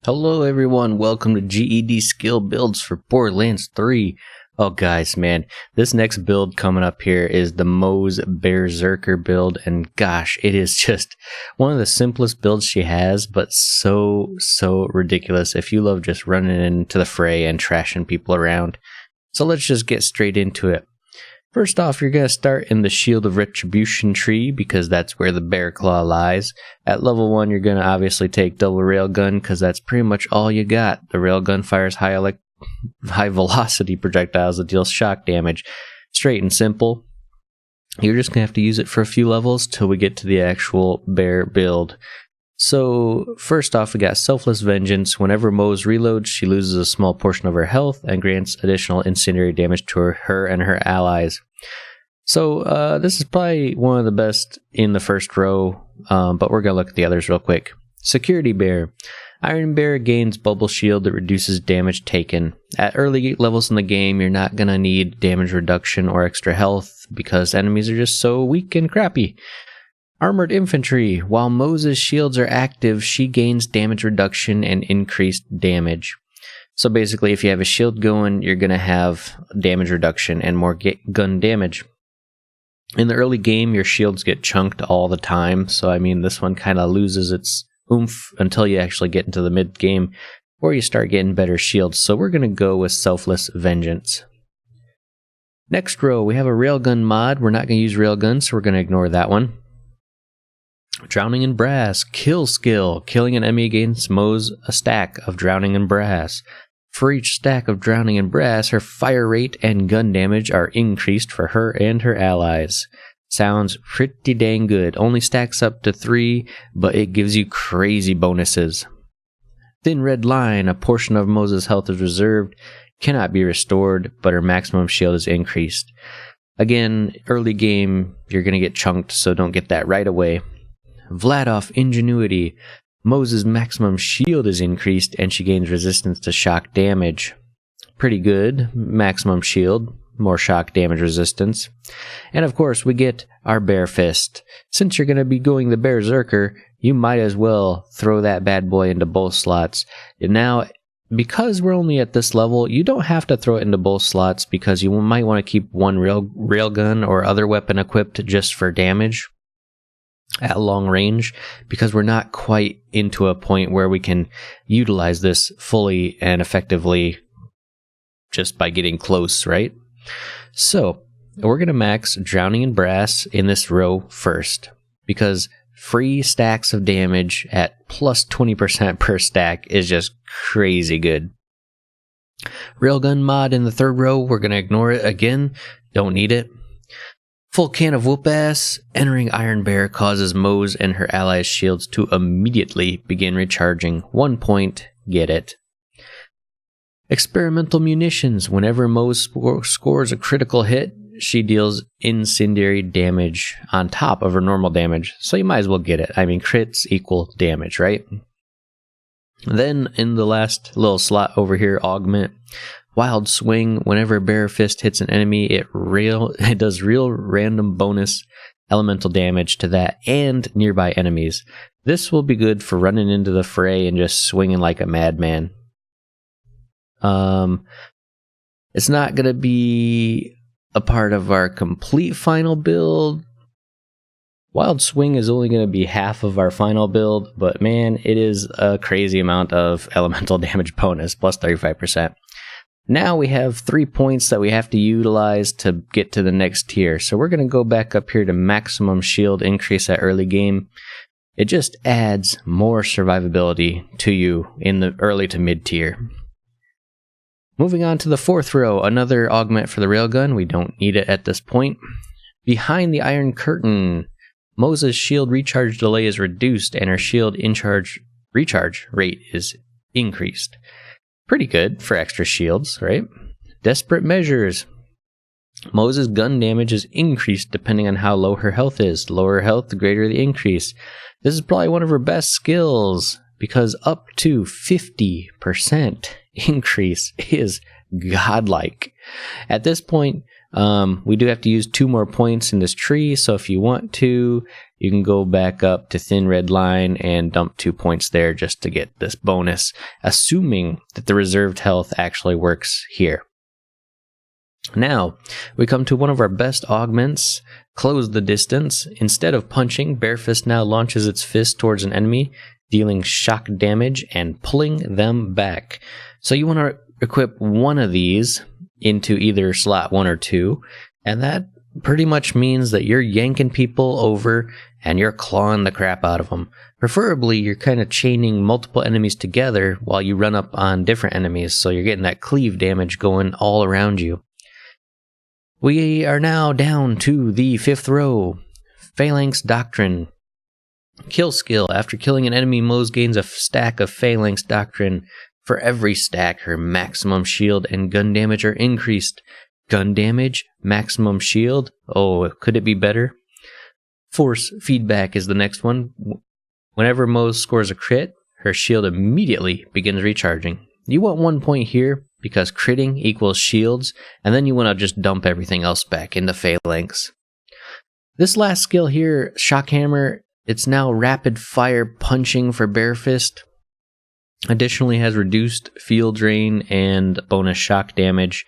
Hello everyone, welcome to GED skill builds for Borderlands 3. Oh guys, man, this next build coming up here is the Moze BEARzerker build, and gosh, it is just one of the simplest builds she has, but so ridiculous if you love just running into the fray and trashing people around. So let's just get straight into it. First off, you're going to start in the Shield of Retribution tree because that's where the bear claw lies. At level 1, you're going to obviously take double railgun because that's pretty much all you got. The railgun fires high velocity projectiles that deal shock damage. Straight and simple. You're just going to have to use it for a few levels till we get to the actual bear build. So first off, we got Selfless Vengeance. Whenever Moze reloads, she loses a small portion of her health and grants additional incendiary damage to her and her allies. So this is probably one of the best in the first row, but we're going to look at the others real quick. Security Bear. Iron Bear gains Bubble Shield that reduces damage taken. At early levels in the game, you're not going to need damage reduction or extra health because enemies are just so weak and crappy. Armored Infantry. While Moze's shields are active, she gains damage reduction and increased damage. So basically, if you have a shield going, you're going to have damage reduction and more gun damage. In the early game, your shields get chunked all the time, so I mean, this one kind of loses its oomph until you actually get into the mid-game, or you start getting better shields, so we're going to go with Selfless Vengeance. Next row, we have a Railgun mod. We're not going to use Railgun, so we're going to ignore that one. Drowning in Brass. Kill skill. Killing an enemy gains Moze a stack of Drowning in Brass. For each stack of Drowning in Brass, her fire rate and gun damage are increased for her and her allies. Sounds pretty dang good. Only stacks up to 3, but it gives you crazy bonuses. Thin Red Line. A portion of Moze's health is reserved. Cannot be restored, but her maximum shield is increased. Again, early game, you're going to get chunked, so don't get that right away. Vladoff Ingenuity. Moze's maximum shield is increased and she gains resistance to shock damage. Pretty good. Maximum shield, more shock damage resistance. And of course we get our Bear Fist. Since you're going to be going the BEARzerker, you might as well throw that bad boy into both slots. And now, because we're only at this level, you don't have to throw it into both slots because you might want to keep one railgun or other weapon equipped just for damage at long range, because we're not quite into a point where we can utilize this fully and effectively just by getting close, right? So we're going to max Drowning in Brass in this row first, because free stacks of damage at plus 20% per stack is just crazy good. Railgun mod in the third row, we're going to ignore it again, don't need it. Full can of whoop ass. Entering Iron Bear causes Moze and her allies' shields to immediately begin recharging. 1 point, get it. Experimental Munitions. Whenever Moze scores a critical hit, she deals incendiary damage on top of her normal damage. So you might as well get it. I mean, crits equal damage, right? Then in the last little slot over here, Augment. Wild Swing. Whenever Bear Fist hits an enemy, it does real random bonus elemental damage to that and nearby enemies. This will be good for running into the fray and just swinging like a madman. It's not going to be a part of our complete final build. Wild Swing is only going to be half of our final build, but man, it is a crazy amount of elemental damage bonus, plus 35%. Now we have 3 points that we have to utilize to get to the next tier. So we're going to go back up here to maximum shield increase at early game. It just adds more survivability to you in the early to mid tier. Moving on to the fourth row, another augment for the railgun. We don't need it at this point. Behind the Iron Curtain, Moze's shield recharge delay is reduced and her shield recharge rate is increased. Pretty good for extra shields, right? Desperate Measures. Moze's gun damage is increased depending on how low her health is. The lower her health, the greater the increase. This is probably one of her best skills because up to 50% increase is godlike. At this point, we do have to use 2 more points in this tree, so if you want to, you can go back up to Thin Red Line and dump 2 points there just to get this bonus, assuming that the reserved health actually works here. Now, we come to one of our best augments, Close the Distance. Instead of punching, Bare Fist now launches its fist towards an enemy, dealing shock damage and pulling them back. So you want to equip one of these into either slot 1 or 2, and that pretty much means that you're yanking people over and you're clawing the crap out of them. Preferably, you're kind of chaining multiple enemies together while you run up on different enemies, so you're getting that cleave damage going all around you. We are now down to the 5th row, Phalanx Doctrine. Kill skill. After killing an enemy, Moze gains a stack of Phalanx Doctrine. For every stack, her maximum shield and gun damage are increased. Gun damage, maximum shield. Oh, could it be better? Force feedback is the next one. Whenever Moze scores a crit, her shield immediately begins recharging. You want 1 point here because critting equals shields, and then you want to just dump everything else back into Phalanx. This last skill here, Shock Hammer, it's now rapid fire punching for Bare Fist. Additionally has reduced field drain and bonus shock damage.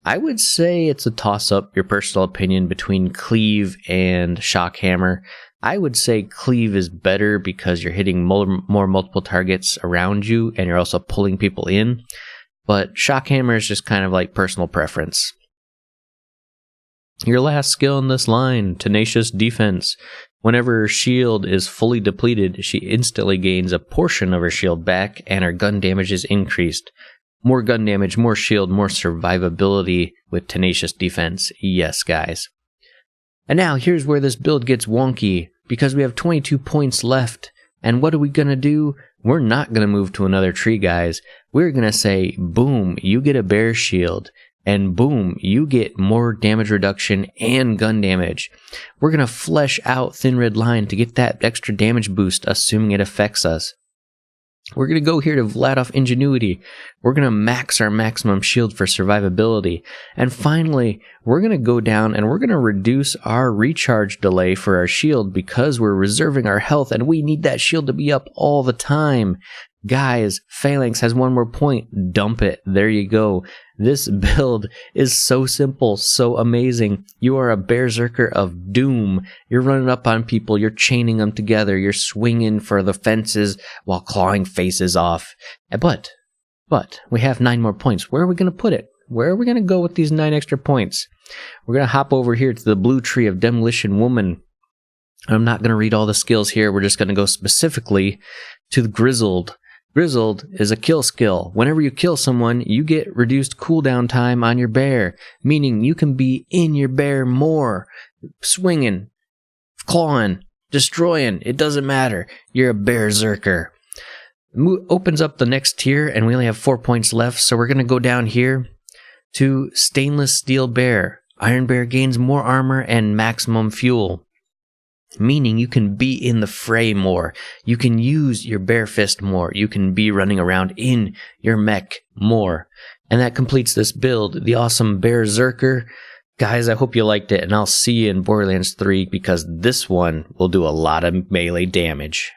I would say it's a toss-up, your personal opinion, between Cleave and Shock Hammer. I would say Cleave is better because you're hitting more multiple targets around you and you're also pulling people in. But Shock Hammer is just kind of like personal preference. Your last skill in this line, Tenacious Defense. Whenever her shield is fully depleted, she instantly gains a portion of her shield back and her gun damage is increased. More gun damage, more shield, more survivability with Tenacious Defense. Yes, guys. And now here's where this build gets wonky, because we have 22 points left. And what are we going to do? We're not going to move to another tree, guys. We're going to say, boom, you get a bear shield. And boom, you get more damage reduction and gun damage. We're going to flesh out Thin Red Line to get that extra damage boost, assuming it affects us. We're going to go here to Vladoff Ingenuity. We're going to max our maximum shield for survivability. And finally, we're going to go down and we're going to reduce our recharge delay for our shield because we're reserving our health and we need that shield to be up all the time. Guys, Phalanx has 1 more point. Dump it. There you go. This build is so simple, so amazing. You are a BEARzerker of doom. You're running up on people, you're chaining them together, you're swinging for the fences while clawing faces off. But we have 9 more points. Where are we going to put it? Where are we going to go with these 9 extra points? We're going to hop over here to the blue tree of Demolition Woman. I'm not going to read all the skills here. We're just going to go specifically to the Grizzled. Grizzled is a kill skill. Whenever you kill someone, you get reduced cooldown time on your bear, meaning you can be in your bear more, swinging, clawing, destroying. It doesn't matter. You're a BEARzerker. Opens up the next tier, and we only have 4 points left, so we're going to go down here to Stainless Steel Bear. Iron Bear gains more armor and maximum fuel, meaning you can be in the fray more. You can use your bare fist more. You can be running around in your mech more. And that completes this build, the awesome BEARzerker. Guys, I hope you liked it, and I'll see you in Borderlands 3 because this one will do a lot of melee damage.